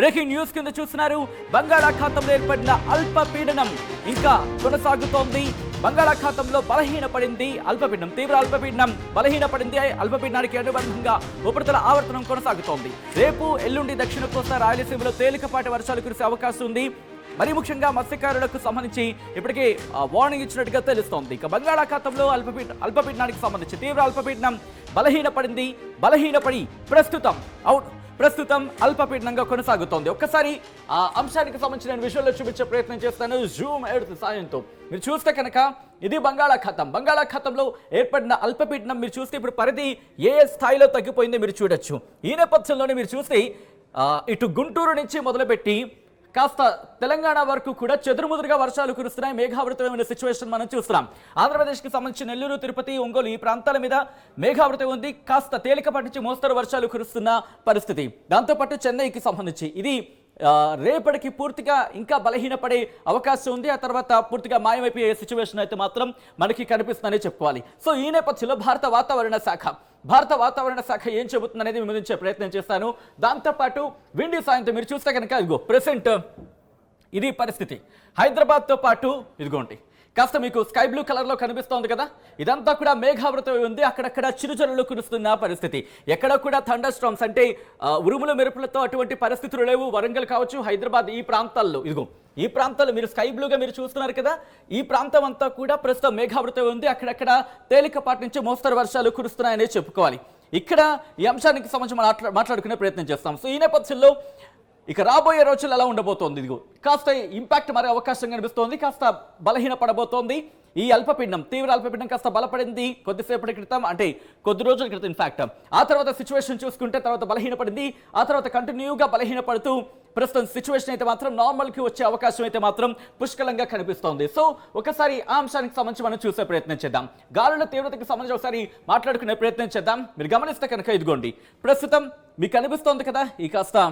Breaking news కింద చూస్తున్నారు. బంగాళాఖాతంలో ఏర్పడిన అల్పపీడనం ఇంకా కొనసాగుతోంది. బంగాళాఖాతంలో బలహీనపడింది అల్పపీడనం. తీవ్ర అల్పపీడనం బలహీనపడింది. అల్పపీడనానికి అనుబంధంగా ఉపరితల ఆవర్తనం కొనసాగుతోంది. రేపు ఎల్లుండి దక్షిణ కోస్తా రాయలసీమలో తేలికపాటి వర్షాలు కురిసే అవకాశం ఉంది. మరి ముఖ్యంగా మత్స్యకారులకు సంబంధించి ఇప్పటికే వార్నింగ్ ఇచ్చినట్టుగా తెలుస్తోంది. ఇక బంగాళాఖాతంలో అల్పపీడనానికి సంబంధించి తీవ్ర అల్పపీడనం బలహీనపడి ప్రస్తుతం అల్పపీడనంగా కొనసాగుతోంది. ఒక్కసారి ఆ అంశానికి సంబంధించి నేను విజువల్లో చూపించే ప్రయత్నం చేస్తాను జూమ్ ఎయిట్ సాయంతో. మీరు చూస్తే కనుక ఇది బంగాళాఖాతంలో ఏర్పడిన అల్పపీడనం. మీరు చూస్తే ఇప్పుడు పరిధి ఏ స్థాయిలో తగ్గిపోయిందో మీరు చూడొచ్చు. ఈ నేపథ్యంలోనే మీరు చూస్తే ఇటు గుంటూరు నుంచి మొదలుపెట్టి కాస్త తెలంగాణ వరకు కూడా చెదురుముదురుగా వర్షాలు కురుస్తున్నాయి. మేఘావృతమైన సిచ్యువేషన్ మనం చూస్తున్నాం. ఆంధ్రప్రదేశ్కి సంబంధించి నెల్లూరు, తిరుపతి, ఒంగోలు ఈ ప్రాంతాల మీద మేఘావృతం ఉంది. కాస్త తేలికపాటి నుంచి మోస్తరు వర్షాలు కురుస్తున్న పరిస్థితి. దాంతోపాటు చెన్నైకి సంబంధించి ఇది రేపటికి పూర్తిగా ఇంకా బలహీనపడే అవకాశం ఉంది. ఆ తర్వాత పూర్తిగా మాయమైపోయే సిచ్యువేషన్ అయితే మాత్రం మనకి కనిపిస్తుందనే చెప్పుకోవాలి. సో ఈ నేపథ్యంలో భారత వాతావరణ శాఖ ఏం చెబుతుందనేది వివరించే ప్రయత్నం చేస్తాను. దాంతోపాటు విండీ సాయంతో మీరు చూస్తే కనుక ఇదిగో ప్రెసెంట్ ఇది పరిస్థితి. హైదరాబాద్తో పాటు ఇదిగోండి కాస్త మీకు స్కై బ్లూ కలర్లో కనిపిస్తోంది కదా, ఇదంతా కూడా మేఘావృతమై ఉంది. అక్కడక్కడ చిరుజల్లులు కురుస్తున్న పరిస్థితి. ఎక్కడ కూడా థండర్ స్టార్మ్స్ అంటే ఉరుముల మెరుపులతో అటువంటి పరిస్థితులు లేవు. వరంగల్ కావచ్చు, హైదరాబాద్ ఈ ప్రాంతాల్లో ఈ ప్రాంతాల్లో మీరు స్కై బ్లూగా మీరు చూస్తున్నారు కదా, ఈ ప్రాంతం అంతా కూడా ప్రస్తుతం మేఘావృతమై ఉంది. అక్కడక్కడ తేలికపాటి నుంచి మోస్తరు వర్షాలు కురుస్తున్నాయనే చెప్పుకోవాలి. ఇక్కడ ఈ అంశానికి సంబంధించి మాట్లాడుకునే ప్రయత్నం చేస్తాం. సో ఈ నేపథ్యంలో ఇక రాబోయే రోజులు ఎలా ఉండబోతోంది, ఇదిగో కాస్త ఇంపాక్ట్ మారే అవకాశం కనిపిస్తోంది. కాస్త బలహీనపడబోతోంది ఈ అల్పపీడనం. తీవ్ర అల్పపీడనం కాస్త బలపడింది కొద్దిసేపటి క్రితం, అంటే కొద్ది రోజుల క్రితం ఇన్ఫాక్ట్. ఆ తర్వాత సిచ్యువేషన్ చూసుకుంటే తర్వాత బలహీనపడింది. ఆ తర్వాత కంటిన్యూగా బలహీనపడుతూ ప్రస్తుతం సిచ్యువేషన్ అయితే మాత్రం నార్మల్కి వచ్చే అవకాశం అయితే మాత్రం పుష్కలంగా కనిపిస్తోంది. సో ఒకసారి ఆ అంశానికి సంబంధించి మనం చూసే ప్రయత్నం చేద్దాం. గాలుల తీవ్రతకి సంబంధించి ఒకసారి మాట్లాడుకునే ప్రయత్నం చేద్దాం. మీరు గమనిస్తే కనుక ఇదిగోండి ప్రస్తుతం మీకు కనిపిస్తోంది కదా ఈ కాస్త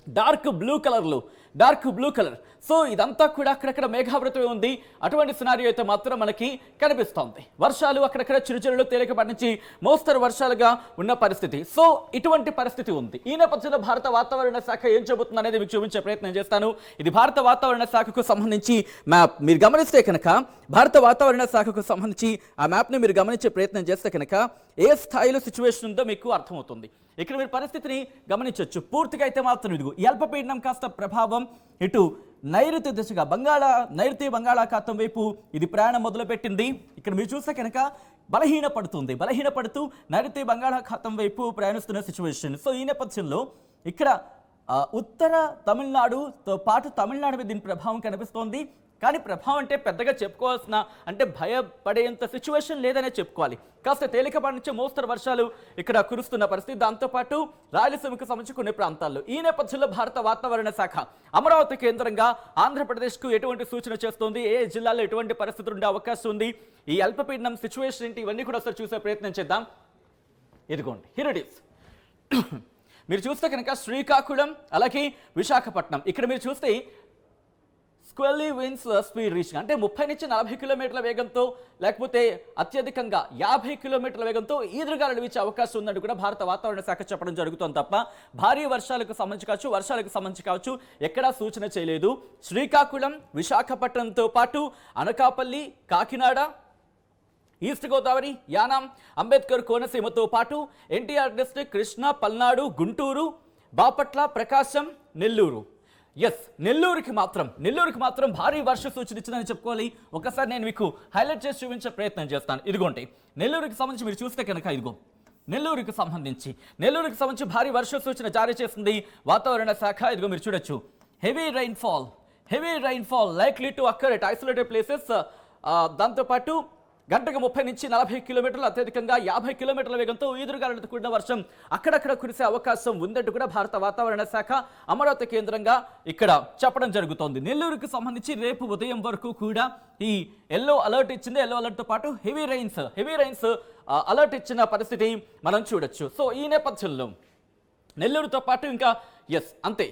డార్క్ బ్లూ కలర్. సో ఇదంతా కూడా అక్కడక్కడ మేఘావృతమే ఉంది. అటువంటి సినారియో అయితే మాత్రం మనకి కనిపిస్తోంది. వర్షాలు అక్కడక్కడ చిరుజల్లులు తేలికపాటి నుంచి మోస్తరు వర్షాలుగా ఉన్న పరిస్థితి. సో ఇటువంటి పరిస్థితి ఉంది. ఈ నేపథ్యంలో భారత వాతావరణ శాఖ ఏం చెబుతుంది అనేది మీకు చూపించే ప్రయత్నం చేస్తాను. ఇది భారత వాతావరణ శాఖకు సంబంధించి మ్యాప్. మీరు గమనిస్తే కనుక భారత వాతావరణ శాఖకు సంబంధించి ఆ మ్యాప్ని మీరు గమనించే ప్రయత్నం చేస్తే కనుక ఏ స్థాయిలో సిచ్యువేషన్ ఉందో మీకు అర్థమవుతుంది. ఇక్కడ మీరు పరిస్థితిని గమనించవచ్చు. పూర్తిగా అయితే మాత్రం ఇదిగో ఈ అల్పపీడనం కాస్త ప్రభావం ఇటు నైరుతి దిశగా నైరుతి బంగాళాఖాతం వైపు ఇది ప్రయాణం మొదలుపెట్టింది. ఇక్కడ మీరు చూస్తే కనుక బలహీనపడుతూ నైరుతి బంగాళాఖాతం వైపు ప్రయాణిస్తున్న సిచ్యువేషన్. సో ఈ నేపథ్యంలో ఇక్కడ ఉత్తర తమిళనాడుతో పాటు తమిళనాడు మీద దీని ప్రభావం కనిపిస్తోంది. కానీ ప్రభావం అంటే పెద్దగా చెప్పుకోవాల్సిన అంటే భయపడేంత సిచ్యువేషన్ లేదనే చెప్పుకోవాలి. కాస్త తేలికపాటి నుంచి మోస్తరు వర్షాలు ఇక్కడ కురుస్తున్న పరిస్థితి. దాంతోపాటు రాయలసీమకు సంబంధించి కొన్ని ప్రాంతాల్లో. ఈ నేపథ్యంలో భారత వాతావరణ శాఖ అమరావతి కేంద్రంగా ఆంధ్రప్రదేశ్కు ఎటువంటి సూచన చేస్తోంది, ఏ జిల్లాలో ఎటువంటి పరిస్థితులు ఉండే అవకాశం ఉంది, ఈ అల్పపీడనం సిచ్యువేషన్ ఏంటి, ఇవన్నీ కూడా ఒకసారి చూసే ప్రయత్నం చేద్దాం. ఇదిగోండి హియర్ ఇట్ ఈస్. మీరు చూస్తే కనుక శ్రీకాకుళం అలాగే విశాఖపట్నం ఇక్కడ మీరు చూస్తే స్క్వెల్లీ విండ్స్ స్పీడ్ రీచ్ అంటే 30 నుంచి 40 కిలోమీటర్ల వేగంతో లేకపోతే అత్యధికంగా 50 కిలోమీటర్ల వేగంతో ఈదురుగాలులు వీచే అవకాశం ఉందని కూడా భారత వాతావరణ శాఖ చెప్పడం జరుగుతుంది తప్ప భారీ వర్షాలకు సంబంధించి కావచ్చు ఎక్కడా సూచన చేయలేదు. శ్రీకాకుళం, విశాఖపట్నంతో పాటు అనకాపల్లి, కాకినాడ, ఈస్ట్ గోదావరి, యానాం, అంబేద్కర్ కోనసీమతో పాటు ఎన్టీఆర్ డిస్ట్రిక్ట్, కృష్ణా, పల్నాడు, గుంటూరు, బాపట్ల, ప్రకాశం, నెల్లూరు. నెల్లూరుకి మాత్రం భారీ వర్ష సూచన ఇచ్చిందని చెప్పుకోవాలి. ఒకసారి నేను మీకు హైలైట్ చేసి చూపించే ప్రయత్నం చేస్తాను. ఇదిగోండి నెల్లూరుకి సంబంధించి మీరు చూస్తే కనుక ఇదిగో నెల్లూరుకి సంబంధించి భారీ వర్ష సూచన జారీ చేసింది వాతావరణ శాఖ. ఇదిగో మీరు చూడొచ్చు heavy rainfall likely to occur at isolated places. దాంతోపాటు గంటకు 30 నుంచి 40 కిలోమీటర్లు అత్యధికంగా 50 కిలోమీటర్ల వేగంతో ఈదురుగాలులతో కూడిన వర్షం అక్కడక్కడ కురిసే అవకాశం ఉందంటూ కూడా భారత వాతావరణ శాఖ అమరావతి కేంద్రంగా ఇక్కడ చెప్పడం జరుగుతోంది. నెల్లూరుకు సంబంధించి రేపు ఉదయం వరకు కూడా ఈ ఎల్లో అలర్ట్ ఇచ్చింది. ఎల్లో అలర్ట్తో పాటు హెవీ రైన్స్ అలర్ట్ ఇచ్చిన పరిస్థితి మనం చూడొచ్చు. సో ఈ నేపథ్యంలో నెల్లూరుతో పాటు ఇంకా అంతే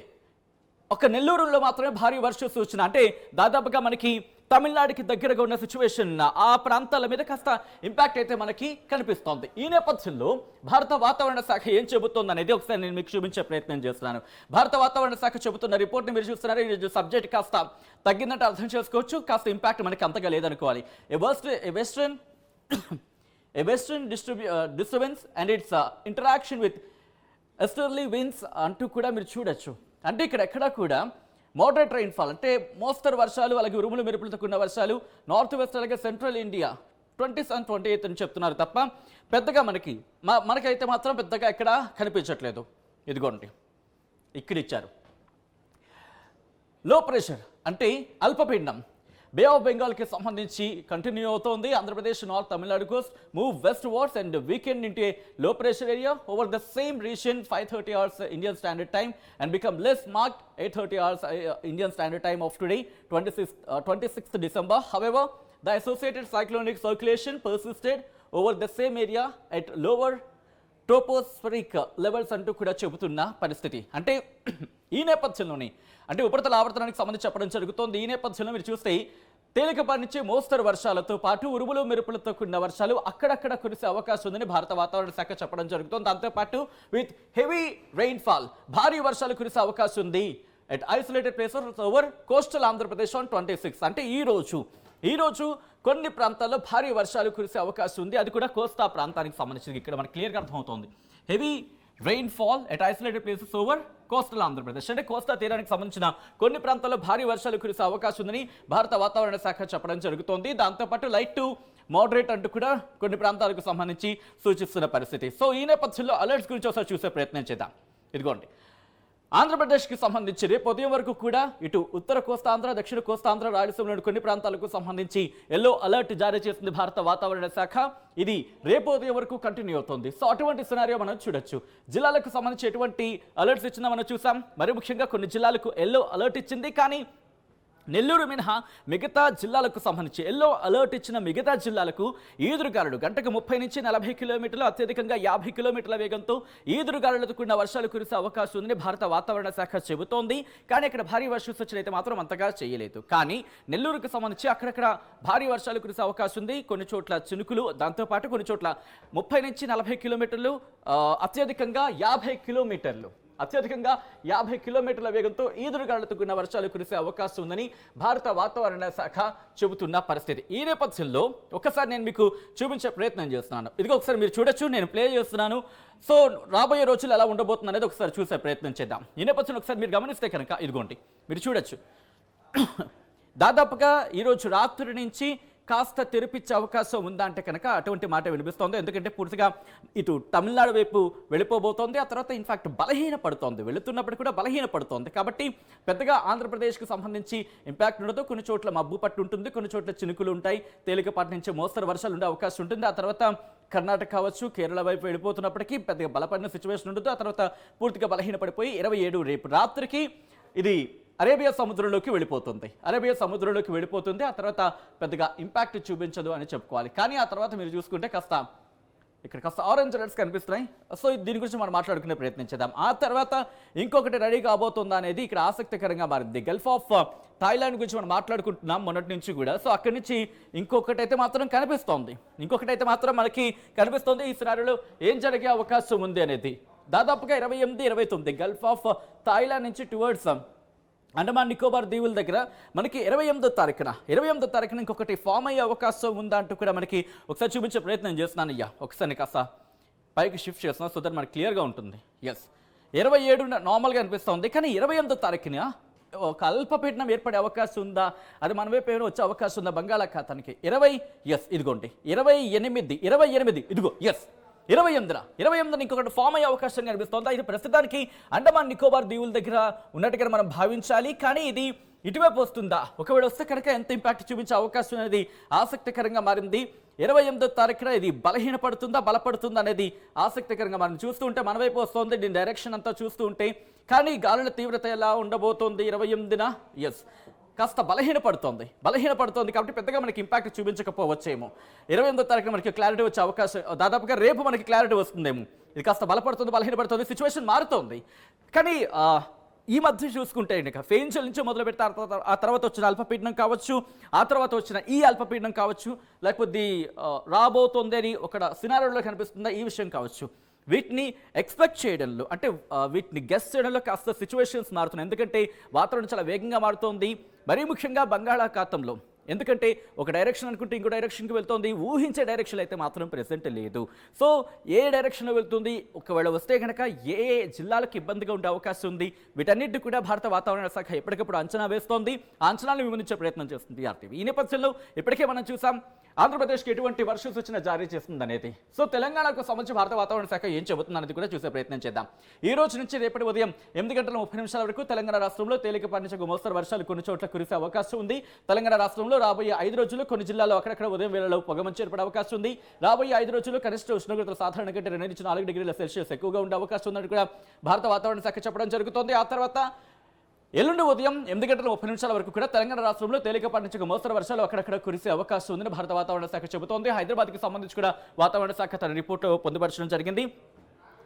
ఒక నెల్లూరులో మాత్రమే భారీ వర్ష సూచన. అంటే దాదాపుగా మనకి తమిళనాడుకి దగ్గరగా ఉన్న సిచ్యువేషన్ ఆ ప్రాంతాల మీద కాస్త ఇంపాక్ట్ అయితే మనకి కనిపిస్తోంది. ఈ నేపథ్యంలో భారత వాతావరణ శాఖ ఏం చెబుతోంది అనేది ఒకసారి నేను మీకు చూపించే ప్రయత్నం చేస్తున్నాను. భారత వాతావరణ శాఖ చెబుతున్న రిపోర్ట్ని మీరు చూస్తున్నారు. ఈ సబ్జెక్ట్ కాస్త తగ్గినట్టు అర్థం చేసుకోవచ్చు, కాస్త ఇంపాక్ట్ మనకి అంతగా లేదనుకోవాలి. A western disturbance and its interaction with easterly winds అంటూ కూడా మీరు చూడొచ్చు. అంటే ఇక్కడ ఎక్కడా కూడా మోడరేట్ రైన్ఫాల్ అంటే మోస్తరు వర్షాలు, అలాగే ఉరుములు మెరుపులతో కూడిన వర్షాలు నార్త్ వెస్ట్ అలాగే సెంట్రల్ ఇండియా 27, 28 అని చెప్తున్నారు తప్ప పెద్దగా మనకైతే మాత్రం పెద్దగా ఎక్కడ కనిపించట్లేదు. ఇదిగోండి ఇక్కడ ఇచ్చారు. లో ప్రెషర్ అంటే అల్పపీడనం బే ఆఫ్ బెంగాల్కి సంబంధించి కంటిన్యూ అవుతోంది. Andhra Pradesh north Tamil Nadu coast move westwards and weakened into a low pressure area over the same region 5:30 hours Indian Standard Time and become less marked 8:30 hours Indian Standard Time of today 26th December. However, the associated cyclonic circulation persisted over the same area at lower tropospheric levels అంటూ కూడా చెబుతున్న పరిస్థితి. అంటే ఈ నేపథ్యంలోనే అంటే ఉపరితల ఆవర్తనానికి సంబంధించి చెప్పడం జరుగుతోంది. ఈ నేపథ్యంలో మీరు చూస్తే తేలికపాటి నుంచి మోస్తరు వర్షాలతో పాటు ఉరుములు మెరుపులతో కూడిన వర్షాలు అక్కడక్కడ కురిసే అవకాశం ఉందని భారత వాతావరణ శాఖ చెప్పడం జరుగుతోంది. దాంతోపాటు విత్ హెవీ రెయిన్ఫాల్ భారీ వర్షాలు కురిసే అవకాశం ఉంది at isolated places over coastal Andhra Pradesh on 26. అంటే ఈ రోజు కొన్ని ప్రాంతాల్లో భారీ వర్షాలు కురిసే అవకాశం ఉంది. అది కూడా కోస్తా ప్రాంతానికి సంబంధించి ఇక్కడ మనకు క్లియర్గా అర్థమవుతోంది. Heavy rainfall at isolated places over coastal Andhra Pradesh అంటే కోస్తా తీరానికి సంబంధించిన కొన్ని ప్రాంతాల్లో భారీ వర్షాలు కురిసే అవకాశం ఉందని భారత వాతావరణ శాఖ చెప్పడం జరుగుతోంది. దాంతోపాటు లైట్ టు మోడరేట్ అంటూ కూడా కొన్ని ప్రాంతాలకు సంబంధించి సూచిస్తున్న పరిస్థితి. సో ఈ నేపథ్యంలో అలర్ట్స్ గురించి ఒకసారి చూసే ప్రయత్నం చేద్దాం. ఇదిగోండి ఆంధ్రప్రదేశ్కి సంబంధించి రేపు ఉదయం వరకు కూడా ఇటు ఉత్తర కోస్తాంధ్ర, దక్షిణ కోస్తాంధ్ర, రాయలసీమలోని కొన్ని ప్రాంతాలకు సంబంధించి ఎల్లో అలర్ట్ జారీ చేసింది భారత వాతావరణ శాఖ. ఇది రేపు ఉదయం వరకు కంటిన్యూ అవుతుంది. సో అటువంటి సినారియో మనం చూడొచ్చు. జిల్లాలకు సంబంధించి ఎటువంటి అలర్ట్స్ ఇచ్చిందో మనం చూసాం. మరి ముఖ్యంగా కొన్ని జిల్లాలకు ఎల్లో అలర్ట్ ఇచ్చింది. కానీ నెల్లూరు మినహా మిగతా జిల్లాలకు సంబంధించి ఎల్లో అలర్ట్ ఇచ్చిన మిగతా జిల్లాలకు ఈదురుగాలులు గంటకు 30 నుంచి 40 కిలోమీటర్లు, అత్యధికంగా 50 కిలోమీటర్ల వేగంతో ఈదురుగాలులతో కూడిన వర్షాలు కురిసే అవకాశం ఉందని భారత వాతావరణ శాఖ చెబుతోంది. కానీ ఇక్కడ భారీ వర్ష సూచన అయితే మాత్రం అంతగా చేయలేదు. కానీ నెల్లూరుకు సంబంధించి అక్కడక్కడ భారీ వర్షాలు కురిసే అవకాశం ఉంది. కొన్ని చోట్ల చినుకులు, దాంతోపాటు కొన్ని చోట్ల 30 నుంచి 40 కిలోమీటర్లు, అత్యధికంగా 50 కిలోమీటర్ల వేగంతో ఈదురుగాలులతో కూడిన వర్షాలు కురిసే అవకాశం ఉందని భారత వాతావరణ శాఖ చెబుతున్న పరిస్థితి. ఈ నేపథ్యంలో ఒకసారి నేను మీకు చూపించే ప్రయత్నం చేస్తున్నాను. ఇదిగో ఒకసారి మీరు చూడొచ్చు, నేను ప్లే చేస్తున్నాను. సో రాబోయే రోజులు ఎలా ఉండబోతుంది అనేది ఒకసారి చూసే ప్రయత్నం చేద్దాం. ఈ నేపథ్యంలో ఒకసారి మీరు గమనిస్తే కనుక ఇదిగోండి మీరు చూడొచ్చు. దాదాపుగా ఈరోజు రాత్రి నుంచి కాస్త తెరిపించే అవకాశం ఉందా అంటే కనుక అటువంటి మాట వినిపిస్తోంది. ఎందుకంటే పూర్తిగా ఇటు తమిళనాడు వైపు వెళ్ళిపోబోతోంది. ఆ తర్వాత ఇన్ఫాక్ట్ బలహీనపడుతోంది, వెళుతున్నప్పుడు కూడా బలహీనపడుతోంది. కాబట్టి పెద్దగా ఆంధ్రప్రదేశ్కి సంబంధించి ఇంపాక్ట్ ఉండదు. కొన్ని చోట్ల మబ్బు పట్టు ఉంటుంది, కొన్ని చోట్ల చినుకులు ఉంటాయి, తేలికపాటి నుంచి మోస్తరు వర్షాలు ఉండే అవకాశం ఉంటుంది. ఆ తర్వాత కర్ణాటక కావచ్చు, కేరళ వైపు వెళ్ళిపోతున్నప్పటికీ పెద్దగా బలపడిన సిచ్యువేషన్ ఉండదు. ఆ తర్వాత పూర్తిగా బలహీనపడిపోయి 27 రేపు రాత్రికి ఇది అరేబియా సముద్రంలోకి వెళ్ళిపోతుంది. ఆ తర్వాత పెద్దగా ఇంపాక్ట్ చూపించదు అని చెప్పుకోవాలి. కానీ ఆ తర్వాత మీరు చూసుకుంటే కాస్త ఆరెంజ్ అలర్ట్స్ కనిపిస్తున్నాయి. సో దీని గురించి మనం మాట్లాడుకునే ప్రయత్నం చేద్దాం. ఆ తర్వాత ఇంకొకటి రెడీ కాబోతుందా అనేది ఇక్కడ ఆసక్తికరంగా మారింది. గల్ఫ్ ఆఫ్ థాయిలాండ్ గురించి మనం మాట్లాడుకుంటున్నాం మొన్నటి నుంచి కూడా. సో అక్కడి నుంచి ఇంకొకటి అయితే మాత్రం మనకి కనిపిస్తోంది. ఈ సినారియోలో ఏం జరిగే అవకాశం ఉంది అనేది దాదాపుగా 28, 29 గల్ఫ్ ఆఫ్ థాయిలాండ్ నుంచి టువర్డ్స్ అండమాన్ నికోబార్ దీవుల దగ్గర మనకి 28వ తారీఖున ఇంకొకటి ఫామ్ అయ్యే అవకాశం ఉందా అంటూ కూడా మనకి ఒకసారి చూపించే ప్రయత్నం చేస్తున్నాను. ఒకసారి కాస్త పైకి షిఫ్ట్ చేస్తున్నాను సో దట్ మనకి క్లియర్గా ఉంటుంది. 27 నార్మల్గా అనిపిస్తుంది. కానీ 28వ తారీఖున ఒక అల్పపీడనం ఏర్పడే అవకాశం ఉందా, అది మన వైపు ఏమైనా వచ్చే అవకాశం ఉందా బంగాళాఖాతానికి? ఇదిగోండి 28 ఇదిగో 28న ఇంకొకటి ఫామ్ అయ్యే అవకాశం కనిపిస్తోంది. ఇది ప్రస్తుతానికి అండమాన్ నికోబార్ దీవుల దగ్గర ఉన్నట్టుగా మనం భావించాలి. కానీ ఇది ఇటువైపు వస్తుందా, ఒకవేళ వస్తే కనుక ఎంత ఇంపాక్ట్ చూపించే అవకాశం అనేది ఆసక్తికరంగా మారింది. 28వ తారీఖున ఇది బలపడుతుందా అనేది ఆసక్తికరంగా మనం చూస్తూ ఉంటే మన వైపు వస్తుంది. దీని డైరెక్షన్ అంతా చూస్తూ ఉంటే కానీ గాలుల తీవ్రత ఎలా ఉండబోతోంది 28న కాస్త బలహీనపడుతోంది కాబట్టి పెద్దగా మనకి ఇంపాక్ట్ చూపించకపోవచ్చేమో. 28వ తారీఖున మనకి క్లారిటీ వచ్చే అవకాశం, దాదాపుగా రేపు మనకి క్లారిటీ వస్తుందేమో. ఇది కాస్త బలహీనపడుతుంది, సిచ్యువేషన్ మారుతోంది. కానీ ఈ మధ్య చూసుకుంటే కనుక ఫేంజల్ నుంచి మొదలు పెడితే ఆ తర్వాత వచ్చిన అల్పపీడనం కావచ్చు, ఆ తర్వాత వచ్చిన ఈ అల్పపీడనం కావచ్చు, లేకపోతే రాబోతోంది అని ఒక సినారియోలో కనిపిస్తుందా ఈ విషయం కావచ్చు, వీటిని ఎక్స్పెక్ట్ చేయడంలో అంటే వీటిని గెస్ చేయడంలో కాస్త సిచ్యువేషన్స్ మారుతున్నాయి. ఎందుకంటే వాతావరణం చాలా వేగంగా మారుతోంది. మరీ ముఖ్యంగా బంగాళాఖాతంలో, ఎందుకంటే ఒక డైరెక్షన్ అనుకుంటే ఇంకో డైరెక్షన్కి వెళ్తుంది, ఊహించే డైరెక్షన్ అయితే మాత్రం ప్రెసెంట్ లేదు. సో ఏ డైరెక్షన్లో వెళ్తుంది, ఒకవేళ వస్తే కనుక ఏ జిల్లాలకు ఇబ్బందిగా ఉండే అవకాశం ఉంది, వీటన్నిటి కూడా భారత వాతావరణ శాఖ ఎప్పటికప్పుడు అంచనా వేస్తోంది, ఆ అంచనాలను వివరించే ప్రయత్నం చేస్తుంది ఆర్టీవీ. ఈ నేపథ్యంలో ఇప్పటికే మనం చూసాం ఆంధ్రప్రదేశ్కి ఎటువంటి వర్ష సూచన జారీ చేస్తుంది అనేది. సో తెలంగాణకు సంబంధించి భారత వాతావరణ శాఖ ఏం చెబుతుంది అనేది కూడా చూసే ప్రయత్నం చేద్దాం. ఈ రోజు నుంచి రేపటి ఉదయం 8:30 వరకు తెలంగాణ రాష్ట్రంలో తేలికపాటి నుంచి మోస్తరు వర్షాలు కొన్ని చోట్ల కురిసే అవకాశం ఉంది. తెలంగాణ రాష్ట్రంలో రాబోయే 5 రోజుల్లో కొన్ని జిల్లాల్లో అక్కడక్కడ ఉదయం వేళలో పొగమంచు ఏర్పడే అవకాశం ఉంది. రాబోయే 5 రోజుల్లో కనిష్ట ఉష్ణోగ్రతలు సాధారణ కంటే 2 నుంచి 4 డిగ్రీల సెల్సియస్ ఎక్కువగా ఉండే అవకాశం ఉందని కూడా భారత వాతావరణ శాఖ చెప్పడం జరుగుతోంది. ఆ తర్వాత ఎల్లుండి ఉదయం 8:30 వరకు కూడా తెలంగాణ రాష్ట్రంలో తేలికపాటి నుంచి మోస్తరు వర్షాలు అక్కడక్కడ కురిసే అవకాశం ఉందని భారత వాతావరణ శాఖ చెబుతోంది. హైదరాబాద్కి సంబంధించి కూడా వాతావరణ శాఖ తన రిపోర్టు పొందుపరచడం జరిగింది.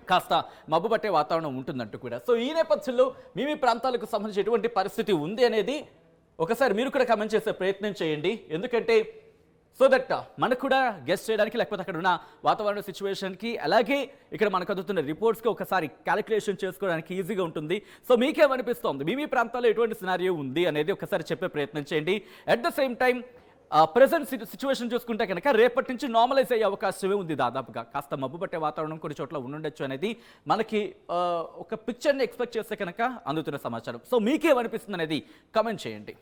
కాస్త మబ్బు పట్టే వాతావరణం ఉంటుందంటూ కూడా. సో ఈ నేపథ్యంలో మీ ప్రాంతాలకు సంబంధించి ఎటువంటి పరిస్థితి ఉంది అనేది ఒకసారి మీరు కూడా కమెంట్ చేసే ప్రయత్నం చేయండి. ఎందుకంటే సో దట్ మనకు కూడా గెస్ట్ చేయడానికి, లేకపోతే అక్కడ ఉన్న వాతావరణ సిచ్యువేషన్కి, అలాగే ఇక్కడ మనకు అందుతున్న రిపోర్ట్స్కి ఒకసారి క్యాలిక్యులేషన్ చేసుకోవడానికి ఈజీగా ఉంటుంది. సో మీకేమనిపిస్తోంది, మీ ప్రాంతాల్లో ఎటువంటి సినారియో ఉంది అనేది ఒకసారి చెప్పే ప్రయత్నం చేయండి. At the same time present situation చూసుకుంటే కనుక రేపటి నుంచి నార్మలైజ్ అయ్యే అవకాశమే ఉంది. దాదాపుగా కాస్త మబ్బు పట్టే వాతావరణం కొన్ని చోట్ల ఉండొచ్చు అనేది మనకి ఒక పిక్చర్ని ఎక్స్పెక్ట్ చేస్తే కనుక అందుతున్న సమాచారం. సో మీకేమనిపిస్తుంది అనేది కమెంట్ చేయండి.